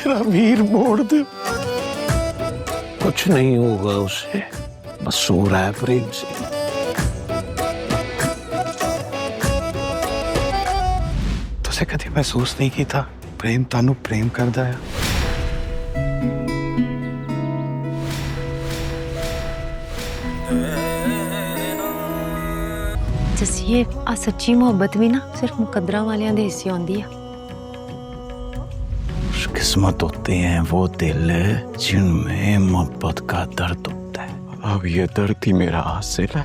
मेरा वीर मोड़ दे। कुछ नहीं होगा उसे, बस सो रहा है प्रेम से। तुझे कभी महसूस नहीं की था प्रेम तानू प्रेम करदा है। जसिए आ सच्ची मोहब्बत भी ना सिर्फ मुकद्दरा वालियां दे हिस्से आंदी है। किस्मत होते हैं वो दिल जिनमें मोहब्बत का दर्द होता है। अब ये दर्द ही मेरा हासिल है।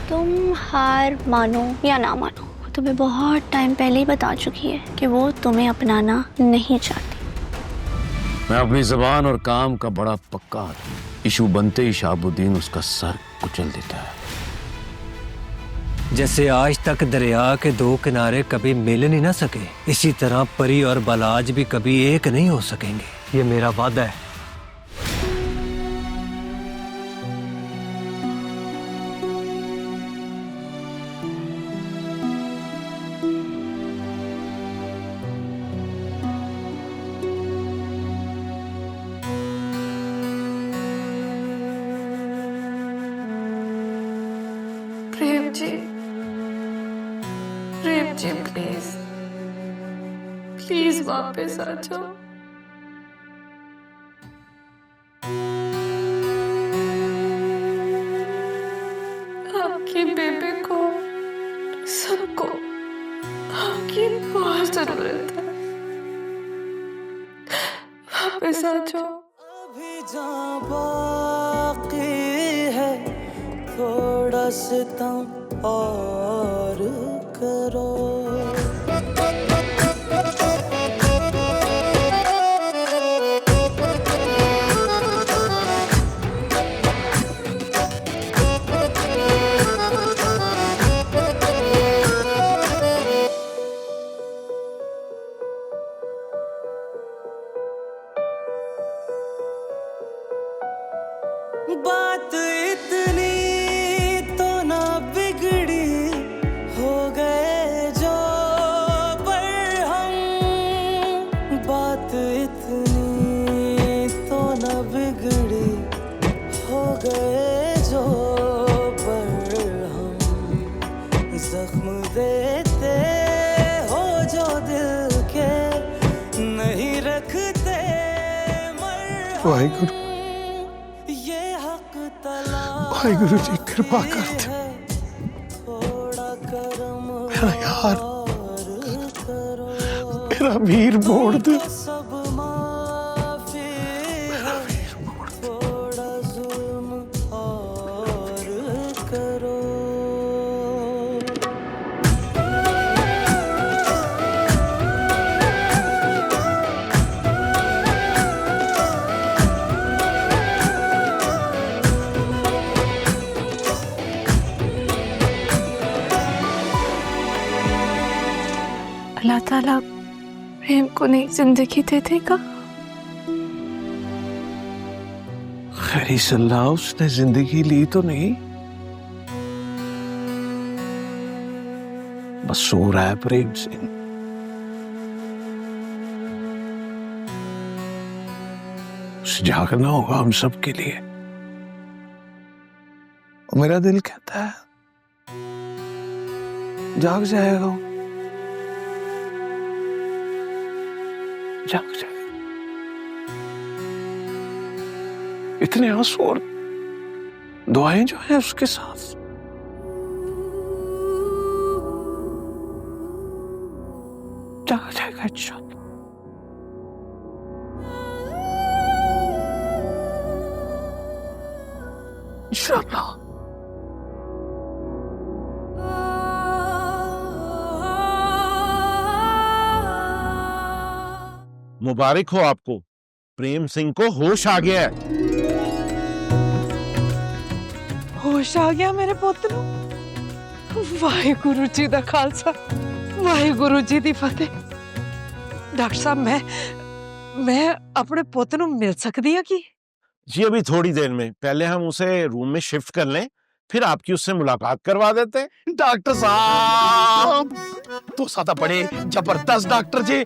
तुम हार मानो या ना मानो, वो तुम्हें बहुत टाइम पहले ही बता चुकी है कि वो तुम्हें अपनाना नहीं चाहती। मैं अपनी जबान और काम का बड़ा पक्का आदमी। इशू बनते ही शहाबुद्दीन उसका सर कुचल देता है। जैसे आज तक दरिया के दो किनारे कभी मिल नहीं ना सके, इसी तरह परी और बालाज भी कभी एक नहीं हो सकेंगे। ये मेरा वादा है। प्रेम जी प्लीज प्लीज वापस आ जाओ। आपकी बेबी को सबको आपकी बहुत जरूरत है। वापस आ जाओ। अभी जहाँ बाकी है थोड़ा सितम और करो। बात इतनी तो ना बिगड़ी, हो गए जो पर हम। बात इतनी तो ना बिगड़ी, हो गए जो पर हम। जख्म देते हो जो दिल के नहीं रखते वाहिगुरु वाहिगुरु जी कृपा करते। मेरा यार मेरा वीर मोड़ दे। मेरा वीर मोड़ दे। थोड़ा जुल्म और करो। अल्लाह ताला प्रेम को नई जिंदगी दे देगा। खैरी सल्लाह उसने जिंदगी ली तो नहीं, बस सो रहा है प्रेम से। उसे जागना होगा हम सब के लिए। और मेरा दिल कहता है जाग जाएगा वो, जाग जाएगा। इतने आंसू और दुआएं जो है उसके साथ। जाग जाएगा इंशाअल्लाह। इंशाअल्लाह। मुबारक हो आपको, प्रेम सिंह को होश आ गया है। होश आ गया मेरे पुੱਤ ਨੂੰ। वाहिगुरु जी दा खालसा वाहिगुरु जी दी फतेह। डॉक्टर साहब मैं अपने पुੱਤ ਨੂੰ मिल सकती है की? जी अभी थोड़ी देर में, पहले हम उसे रूम में शिफ्ट कर लें, फिर आपकी उससे मुलाकात करवा देते हैं। डॉक्टर साहब तो सादा बड़े जबरदस्त डॉक्टर जी,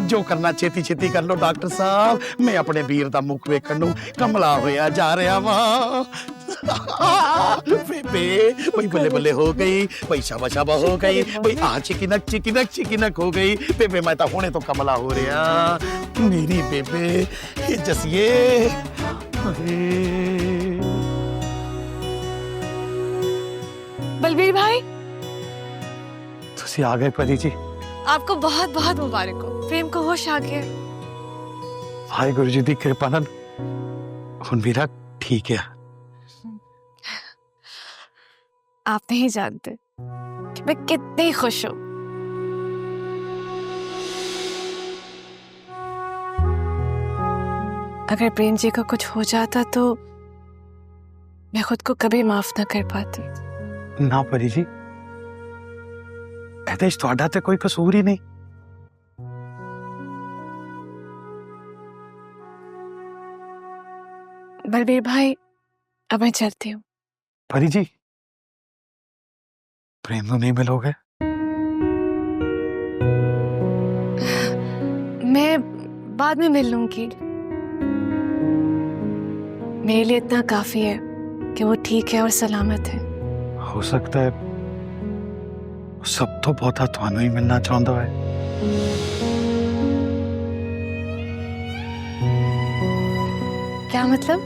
जो करना छेती छेती कर लो डॉक्टर साहब, मैं अपने वीर दा मुख वेखण नूं कमला होया जा रहा वां। बेबे भाई बल्ले बल्ले हो गई, भाई शाबा शाबा हो गई, भाई चिकिनक चिकिनक चिकिनक हो गई। बेबे मैं तो हुणे तो कमला हो रहा मेरी बेबे। ये जसिए बलबीर भाई, तुसी आ गए परी जी। आपको बहुत बहुत मुबारक हो। प्रेम को होश आ गया। वाहिगुरु जी दी कृपा नाल हुण मेरा ठीक है। आप नहीं जानते कि मैं कितनी खुश हूं। अगर प्रेम जी को कुछ हो जाता तो मैं खुद को कभी माफ ना कर पाती। ना परी जी, ਇਹਦੇ 'ਚ ਤੁਹਾਡਾ ਤੇ कोई कसूर ही नहीं। बलबीर भाई, अब मैं चलती हूँ। परी जी, प्रेम तो नहीं मिलोगे? मैं बाद में मिल लूंगी। मेरे लिए इतना काफी है कि वो ठीक है और सलामत है। हो सकता है सब तो बहुता ਤੁਹਾਨੂੰ ही मिलना चाहता है। क्या मतलब?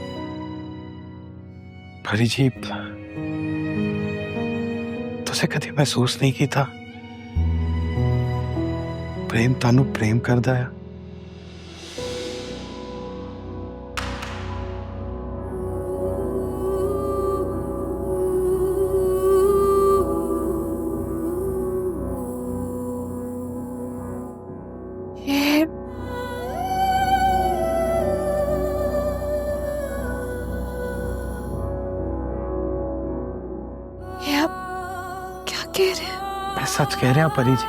परी जी, तुसे कभी महसूस नहीं किया प्रेम तानू प्रेम करदा है? ये आप क्या कह रहे हैं? मैं सच कह रहा परी जी।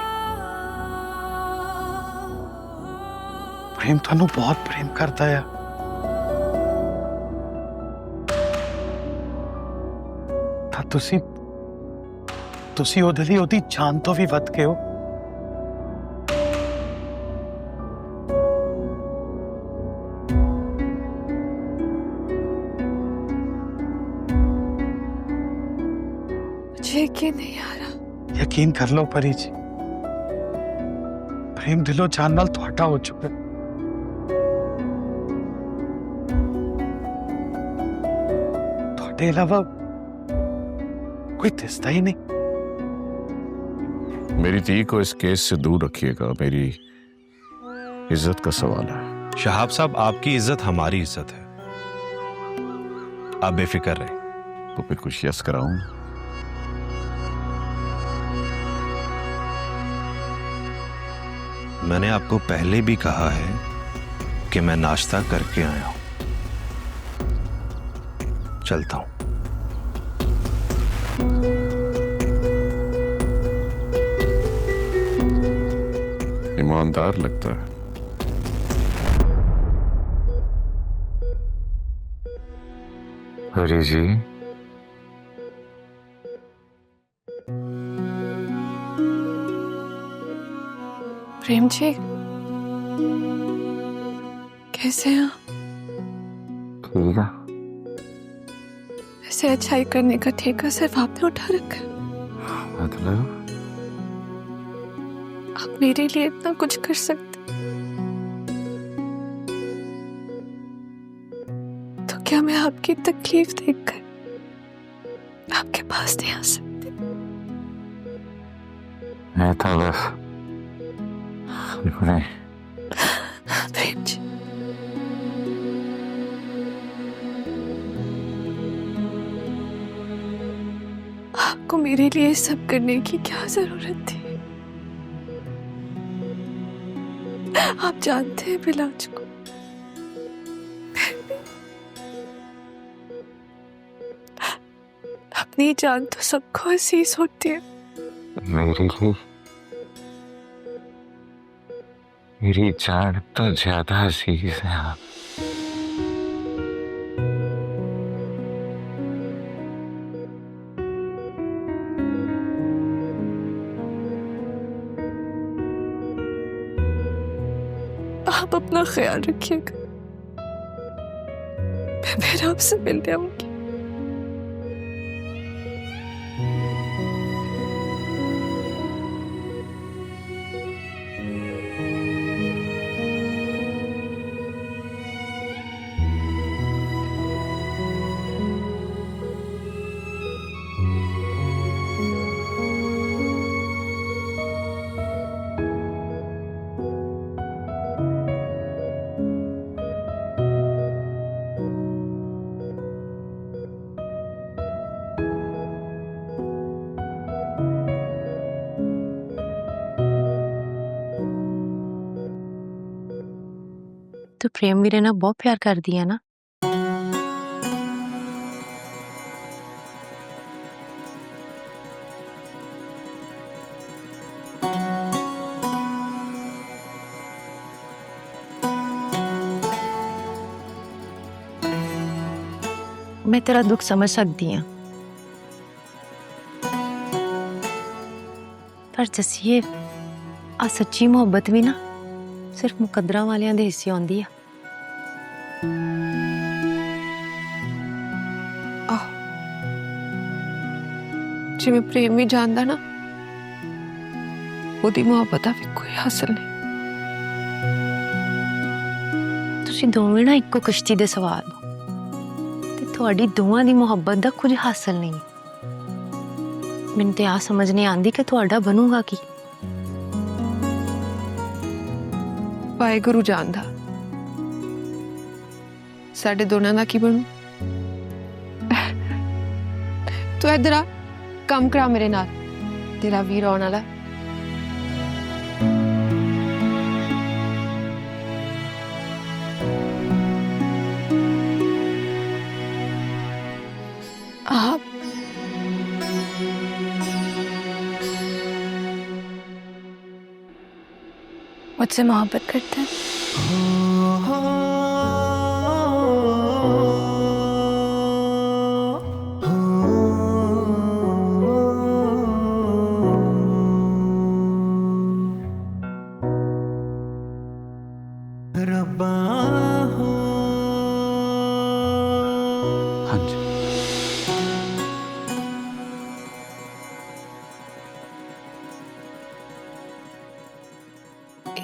प्रेम थानू बहुत प्रेम करता है। ਤਾਂ ਤੁਸੀਂ ਉਹਦੇ ਲਈ ਉਹਦੀ ਜਾਨ ਤੋਂ ਵੀ ਵੱਧ ਕੇ ਹੋ। मुझे यकीन नहीं आ रहा। यकीन कर लो परी जी, प्रेम दिलो जान नाल ਤੁਹਾਡਾ हो चुका है। ਤੁਹਾਡੇ ਇਲਾਵਾ कोई दिसता ही नहीं। मेरी धी को इस केस से दूर रखिएगा, मेरी इज्जत का सवाल है। शहाब साहब, आपकी इज्जत हमारी इज्जत है, आप बेफिक्र रहे। तो फिर कुछ यस कराऊं? मैंने आपको पहले भी कहा है कि मैं नाश्ता करके आया हूं। चलता हूं। ईमानदार लगता है। हरी जी, प्रेम जी, कैसे हैं आप? ठीक है। ऐसे अच्छाई करने का ठेका सिर्फ आपने उठा रखा है। मतलब आप मेरे लिए इतना कुछ कर सकते, तो क्या मैं आपकी तकलीफ देखकर आपके पास नहीं आ सकती? मैं था बस प्रेम जी, आपको मेरे लिए सब करने की क्या जरूरत थी? आप जानते हैं बिलाज को। अपनी जान तो सबको अजीज होती है। मेरी जान तो ज्यादा अजीज है आप। आप अपना ख्याल रखिएगा। मैं फिर आपसे मिलने आऊंगी। तो प्रेम वीरे ना बहुत प्यार कर दिया ना। मैं तेरा दुख समझ सकती हूँ, पर जसीए आ सच्ची मोहब्बत भी ना सिर्फ मुकद्दरा वालियां दे हिस्से आउंदी आ। जिवें प्रेम भी जानदा ना, ओदी मोहब्बत भी कोई हासिल नहीं। तुसीं दोवें ना इक्को कश्ती दे सवार हो ते तुहाडी दोवां दी मोहब्बत दा कुछ हासिल नहीं। मैनूं ते आ समझ नहीं आंदी कि तुहाडा बनूगा की। वाहेगुरु जानदा साडे दोनां दा की बनू। तू इधर आ, कम करा मेरे नाल, तेरा वीर आने वाला। आप मुझसे मोहब्बत करते हैं? हाँ जी।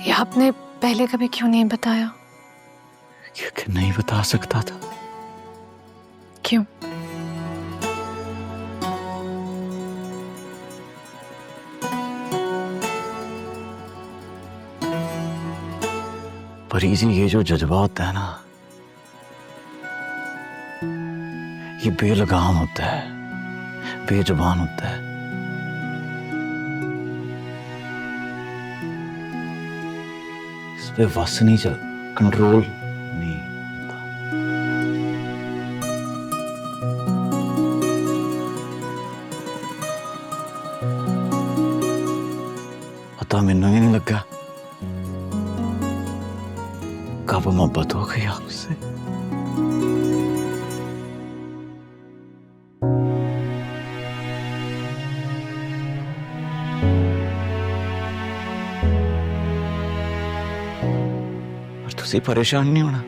ये आपने पहले कभी क्यों नहीं बताया? क्योंकि नहीं बता सकता था। क्यों? परी जी, ये जो जज्बा होता है ना, ये बेलगाम होता है, बेजुबान होता है। इस पे वस नहीं चल, कंट्रोल नहीं होता। पता मैनू ही नहीं लगा कब मोहब्बत हो गई आपसे। और तुझे परेशान नहीं होना।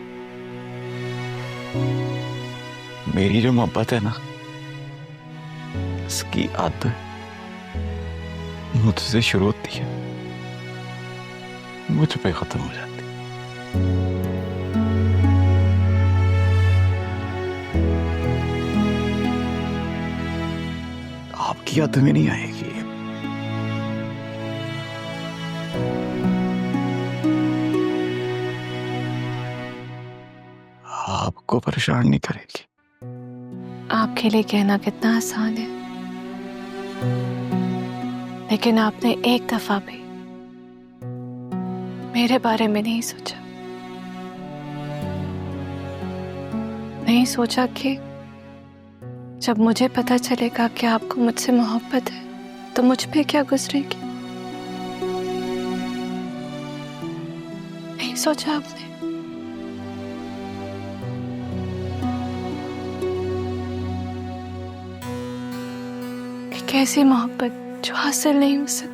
मेरी जो मोहब्बत है ना, इसकी आदत मुझसे शुरू होती है, मुझ पे खत्म हो जाती है। आपकी याद में नहीं आएगी। आपको परेशान नहीं करेगी। आपके लिए कहना कितना आसान है, लेकिन आपने एक दफा भी मेरे बारे में नहीं सोचा। नहीं सोचा कि जब मुझे पता चलेगा कि आपको मुझसे मोहब्बत है तो मुझ पे क्या गुजरेगी। नहीं सोचा आपने। कि कैसी मोहब्बत जो हासिल नहीं हो सकती।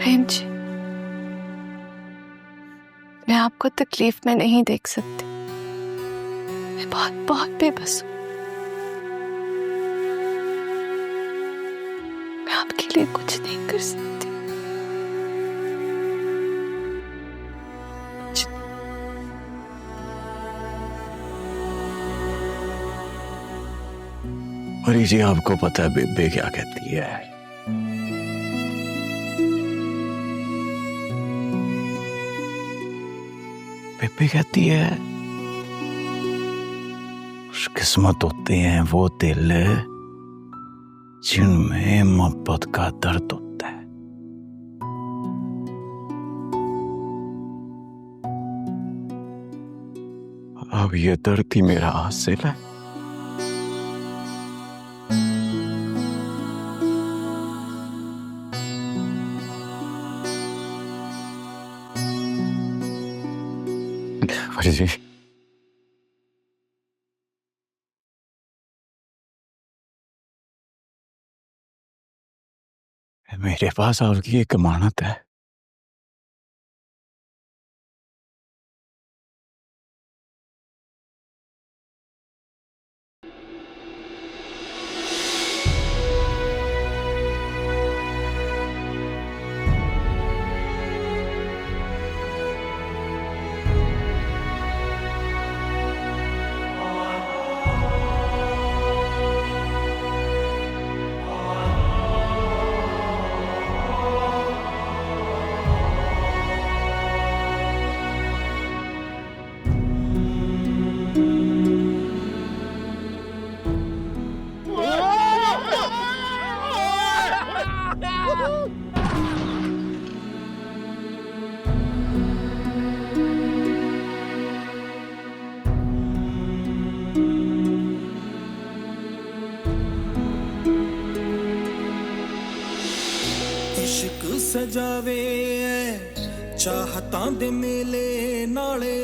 प्रेम जी, मैं आपको तकलीफ में नहीं देख सकती। मैं बहुत बहुत बेबस हूँ। मैं आपके लिए कुछ नहीं कर सकती। परी जी, आपको पता है बेबे क्या कहती है? बेबे कहती है खुशकिस्मत होते हैं वो दिल जिनमें मोहब्बत का दर्द होता है। अब ये दर्द ही मेरा हासिल है। परी जी, मेरे पास आपकी एक अमानत है। इश्क सजावे चाहतां दे मेले नाले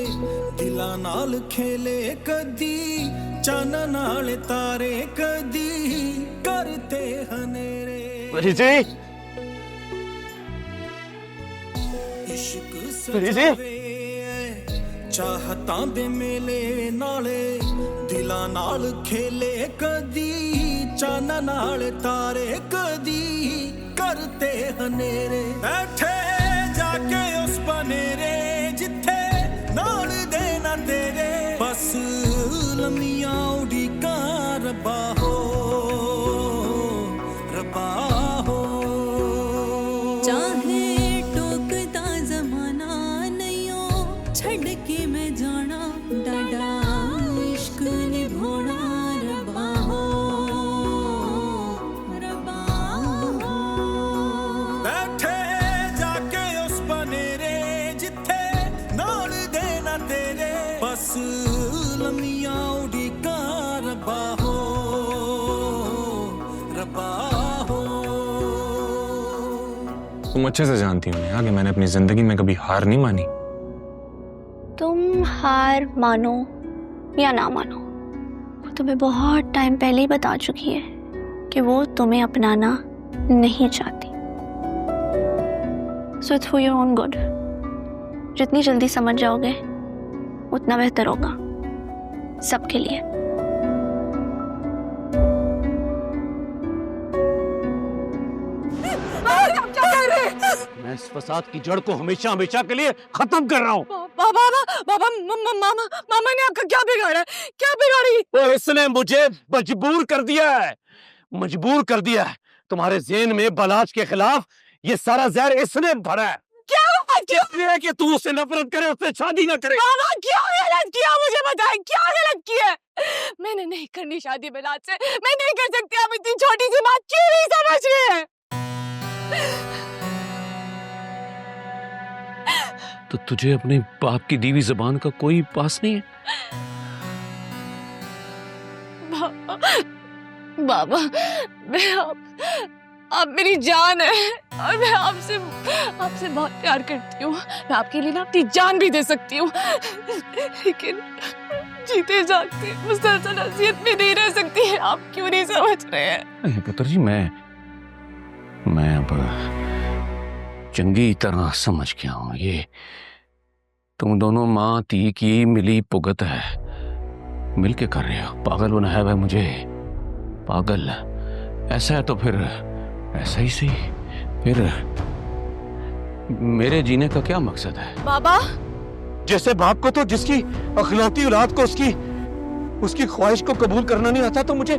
दिलां नाल खेले कदी चन नाल तारे कदी करते हनेरे। परी जी, इश्क सजावे चाहतां दे मेले नाले दिलां नाल खेले कदी चन नाल तारे कदी करते हनेरे। बैठे जाके उस बनेरे जिथे नाल देना तेरे बस लम्मियां उड़ीका रब्बा हो रब्बा हो। चाहे टोकता जमाना नहीं हो छड़ के मैं जाना डाडा इश्क निभोना रब्बा हो रब्बा हो। बैठे जाके उस बनेरे जिथे नाल देना तेरे बस लम्मियां उड़ीका रब्बा हो रब्बा हो। तुम अच्छे से जानती हो नेहा कि मैंने अपनी जिंदगी में कभी हार नहीं मानी। तुम हार मानो या ना मानो, वो तुम्हें बहुत टाइम पहले ही बता चुकी है कि वो तुम्हें अपनाना नहीं चाहती। So it's for your own good. जितनी जल्दी समझ जाओगे उतना बेहतर होगा सबके लिए। मैं इस फसाद की जड़ को हमेशा हमेशा के लिए खत्म कर रहा हूँ। बाबा मामा ने आपका क्या बिगाड़ा है? क्या बिगाड़ी? तो इसने मुझे मजबूर कर दिया है, मजबूर कर दिया है। तुम्हारे ज़हन में बलाज के खिलाफ ये सारा जहर इसने भरा है। क्या इसलिए कि तू उससे नफरत करे, उससे शादी ना करे। बाबा क्या गलत किया मुझे बताएं, क्या गलत किया? मैंने नहीं करनी शादी बलाज से, मैं नहीं कर सकती। आप इतनी छोटी सी बात क्यों नहीं समझ रहे हैं? तो तुझे अपने बाप की दीवी जबान का कोई पास नहीं है? बाबा मैं आप मेरी जान है और मैं आपसे बहुत प्यार करती हूँ। मैं आपके लिए ना अपनी जान भी दे सकती हूँ, लेकिन जीते जागते मुसलसल अज़ियत में नहीं रह सकती है। आप क्यों नहीं समझ रहे हैं? पुत्र जी, मैं अब चंगी तरह समझ गया हूं। ये तुम दोनों माँ ती की मिली भुगत है, मिलके कर रहे हो। पागल बनाया है मुझे, पागल। ऐसा है तो फिर ऐसा ही सही। फिर मेरे जीने का क्या मकसद है? बाबा, जैसे बाप को तो जिसकी अखलौती औलाद को उसकी ख्वाहिश को कबूल करना नहीं आता, तो मुझे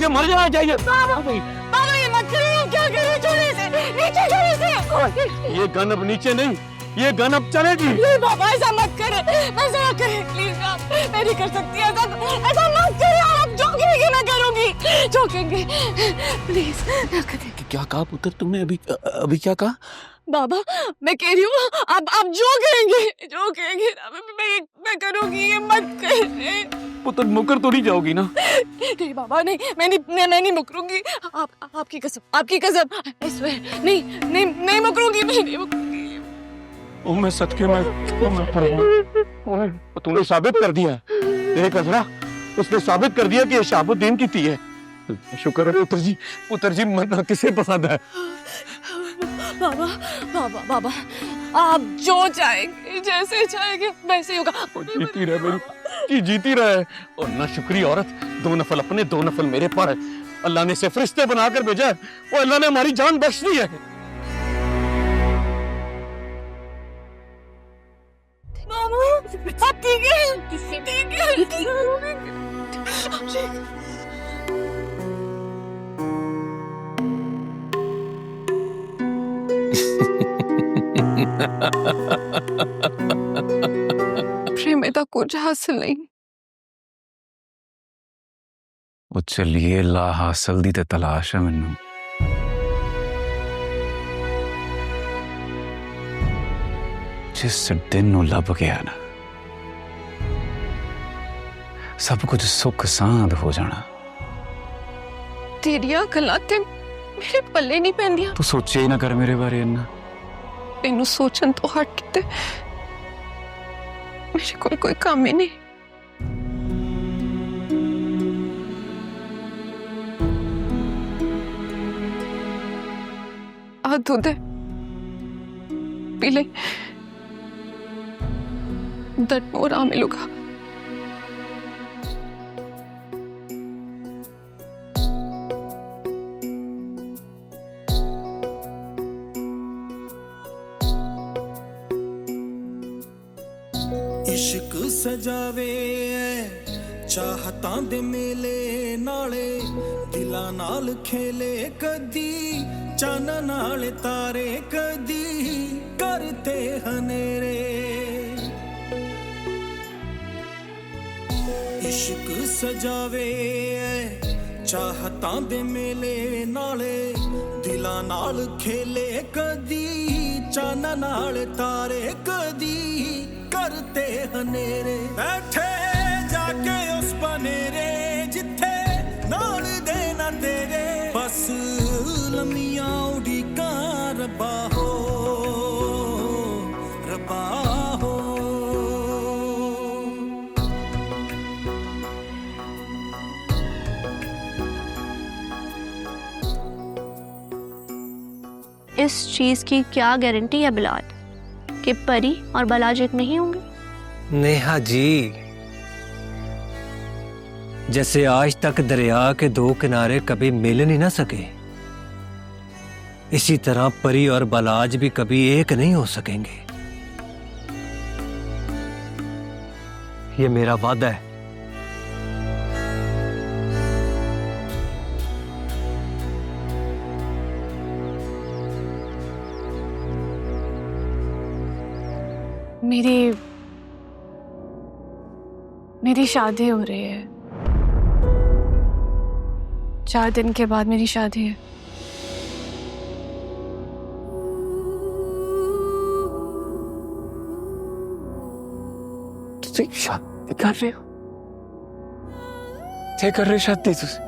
मर जाना चाहिए। बाबा ये मत करो, क्या कर रहे हो? छोड़ो इसे, नीचे छोड़ो इसे। ये गन अब नीचे नहीं, ये गन अब चलेगी। नहीं बाबा, ऐसा मत करे, ऐसा मत करे प्लीज। आप मैं नहीं कर सकती ऐसा मत करे। आप जोकेंगे, मैं करूंगी, जोकेंगे प्लीज ना करें। क्या कहा पुत्र तुमने? अभी क्या कहा? बाबा मैं कह रही हूँ आप जोकेंगे मैं करूंगी, ये मत करे। पुत्र मुकर तो नहीं जाओगी ना? नहीं बाबा, नहीं मैं नहीं मुकरूंगी। आपकी कसम I swear, नहीं मुकरूंगी, मैं नहीं मुकरूंगी। ओ मैं सदके में तूने साबित कर दिया। देख अजरा, उसने साबित कर दिया कि ये शहाबुद्दीन की थी है। शुक्र है पुत्र जी मरना किसे पसंद है? बाबा आप जो चाहेंगे, जैसे चाहेंगे वैसे ही होगा। जीती रहे मेरी, जीती रहे। और ना शुक्री औरत, 2 नफल अपने 2 नफल मेरे पर अल्लाह ने इसे फरिश्ते बनाकर भेजा है। वो अल्लाह ने हमारी जान बख्श दी है। आप ठीक है? प्रेम दा कुछ हासिल नहीं। ਉਹ ਚੱਲੀਏ ਲਾ ਹਾਸਲ ਦੀ ਤੇ ਤਲਾਸ਼ ਹੈ ਮੈਨੂੰ। ਜਿਸ ਦਿਨ ਨੂੰ ਲੱਭ ਗਿਆ ਨਾ, ਸਭ ਕੁਝ ਸੁੱਖ ਸਾਂਦ ਹੋ ਜਾਣਾ। ਤੇਰੀਆਂ ਗੱਲਾਂ ਤੇ ਮੇਰੇ ਪੱਲੇ ਨਹੀਂ ਪੈਂਦੀਆਂ। ਤੂੰ ਸੋਚਿਆ ਹੀ ਨਾ ਕਰ ਮੇਰੇ ਬਾਰੇ ਇੰਨਾ। ਤੈਨੂੰ ਸੋਚਣ ਤੋਂ ਹਟ ਕੇ ਮੇਰੇ ਕੋਲ ਕੋਈ ਕੰਮ ਹੀ ਨਹੀਂ। आ दूध है, पी ले, दर्द में आराम मिलेगा। इश्क सजावे चाहतां दे मेले नाले, दिलां नाल खेले कदी चन नाल तारे, कदी करते हनेरे। इश्क सजावे चाहतां दे मेले नाले, दिलां नाल खेले कदी चन नाल तारे, कदी करते हनेरे। बैठे जाके उस बनेरे जिथे नाल देना तेरे, बस लम्मियां उड़ीका रब्बा हो, रब्बा हो। इस चीज की क्या गारंटी है बिलाल कि परी और बलाज एक नहीं होंगे? नेहा जी, जैसे आज तक दरिया के 2 किनारे कभी मिल नहीं ना सके, इसी तरह परी और बलाज भी कभी एक नहीं हो सकेंगे। ये मेरा वादा है। मेरी शादी हो रही है। 4 दिन के बाद मेरी शादी है। तुझे शादी कर रहे हो? क्या कर रहे शादी तुझे?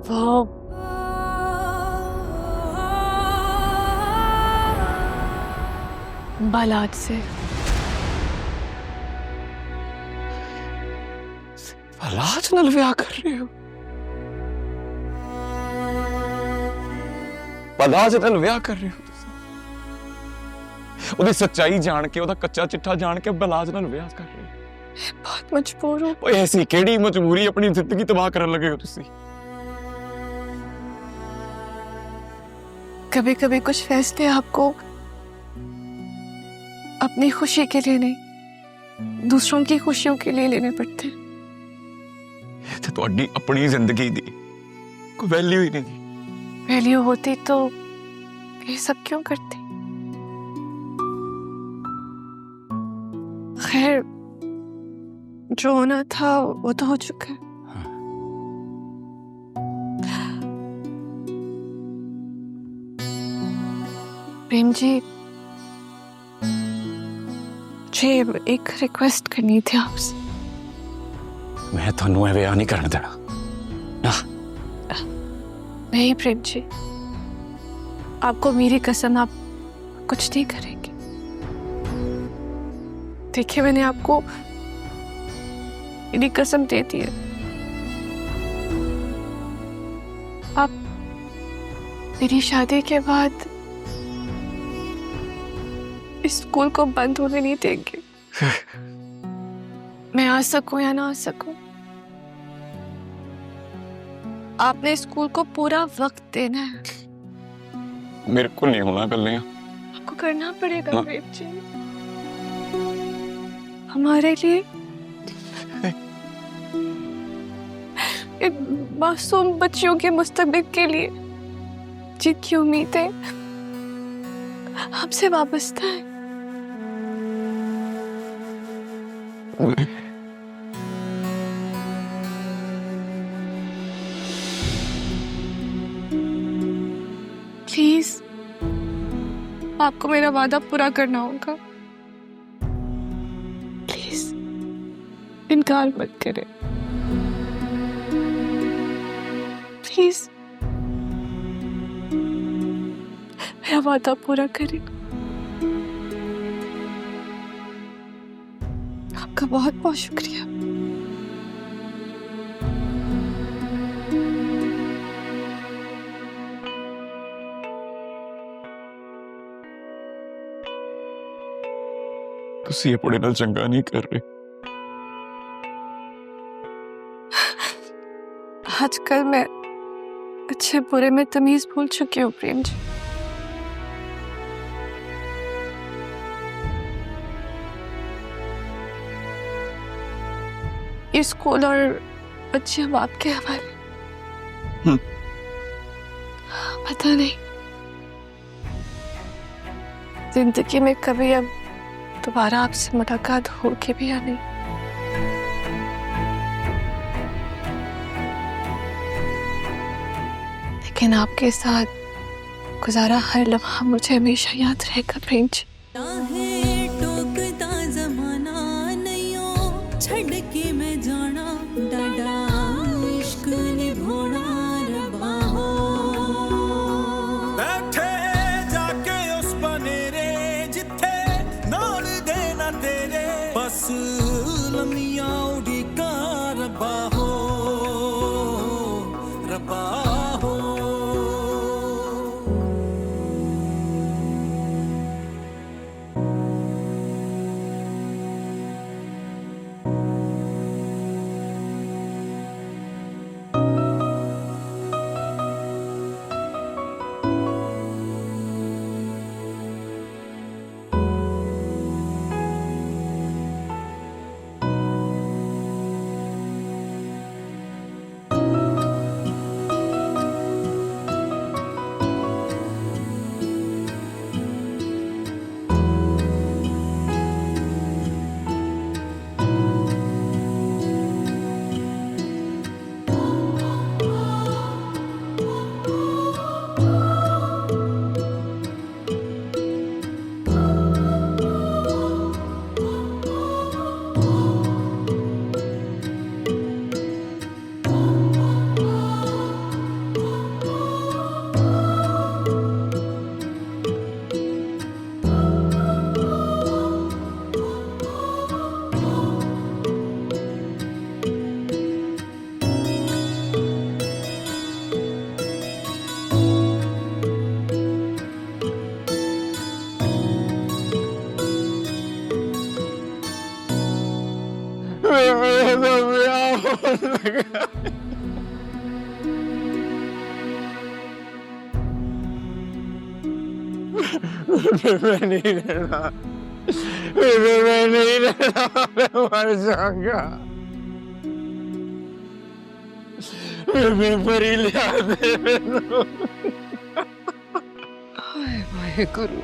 वो बालाज से। बलाज नाल विआह कर रहे हो? ਬਲਾਜ ਨਾਲ ਵਿਆਹ ਕਰ ਰਹੇ ਹੋ ਤੁਸੀਂ ਉਹਦੀ ਸੱਚਾਈ ਜਾਣ ਕੇ ਉਹਦਾ ਕੱਚਾ ਚਿੱਠਾ ਜਾਣ ਕੇ ਬਲਾਜ ਨਾਲ ਵਿਆਹ ਕਰ ਰਹੇ ਹੋ बहुत मजबूर हूँ। ਓਏ ਐਸੀ ਕਿਹੜੀ ਮਜਬੂਰੀ ਆਪਣੀ ਜ਼ਿੰਦਗੀ ਤਬਾਹ ਕਰਨ ਲੱਗੇ ਹੋ ਤੁਸੀਂ कभी कभी कुछ फैसले आपको अपनी खुशी के लिए नहीं, दूसरों की खुशियों के लिए लेने पड़ते हैं। ਤੇ ਤੁਹਾਡੀ ਆਪਣੀ ਜ਼ਿੰਦਗੀ ਦੀ ਕੋਈ ਵੈਲਿਊ ਹੀ ਨਹੀਂ वैल्यू होती तो ये सब क्यों करती? खैर, जो होना था वो तो हो चुका है। प्रेम जी, मुझे एक रिक्वेस्ट करनी थी आपसे। ਮੈਂ ਤੁਹਾਨੂੰ ਇਹ ਵਿਆਹ ਨਹੀਂ ਕਰਨ ਦੇਣਾ ਨਾ नहीं प्रेम जी, आपको मेरी कसम, आप कुछ नहीं करेंगे। देखिए, मैंने आपको मेरी कसम दे दी है। आप मेरी शादी के बाद इस स्कूल को बंद होने नहीं देंगे। मैं आ सकूं या ना आ सकूं, आपने स्कूल को पूरा वक्त देना है। ਮੇਰੇ ਕੋਲ ਨਹੀਂ ਹੋਣਾ ਗੱਲਾਂ आपको करना पड़ेगा प्रेम जी, हमारे लिए, इन मासूम बच्चियों के मुस्तकबिल के लिए, जिनकी उम्मीदें हमसे वाबस्ता है। प्लीज, आपको मेरा वादा पूरा करना होगा। प्लीज, इनकार मत करें। प्लीज, मेरा वादा पूरा करें। आपका बहुत बहुत शुक्रिया। ਤੁਸੀਂ ਆਪਣੇ ਨਾਲ ਚੰਗਾ ਨਹੀਂ ਕਰ ਰਹੇ आजकल मैं अच्छे बुरे में तमीज भूल चुकी हूँ प्रेम जी। ये स्कूल और बच्चे अब आपके हवाले। पता नहीं जिंदगी में कभी अब दोबारा आपसे मुलाकात होगी भी या नहीं। लेकिन आपके साथ गुजारा हर लम्हा मुझे हमेशा याद रहेगा प्रेम जी। टोकता जमाना नैयो छड़ के मैं जाना डाडा इश्क निभोना रबा हो बैठे जाके उस बनेरे जिथे नाल देना तेरे बस लमिया उड़ीका रबा हो रबा हो। मैं नहीं रहना, मैं नहीं रहना, मैं मर जाऊंगा। मैं परी ले आते मैनू। हाय वाहेगुरु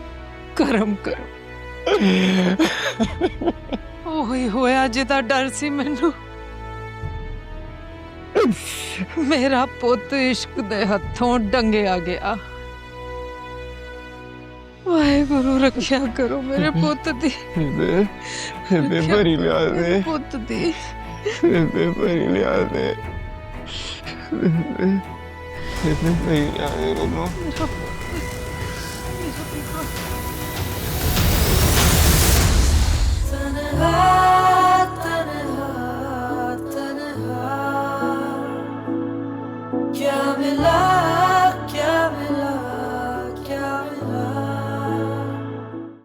करम करो। ओही होया जिदा डर सी मैनू। मेरा पुत इश्क दे हथों डंगिया गया। वाहेगुरु रक्षा करो मेरे पुत दी। परी लिया दे, पुत दी परी लिया दे, परी लिया दे मैनू। क्या मिला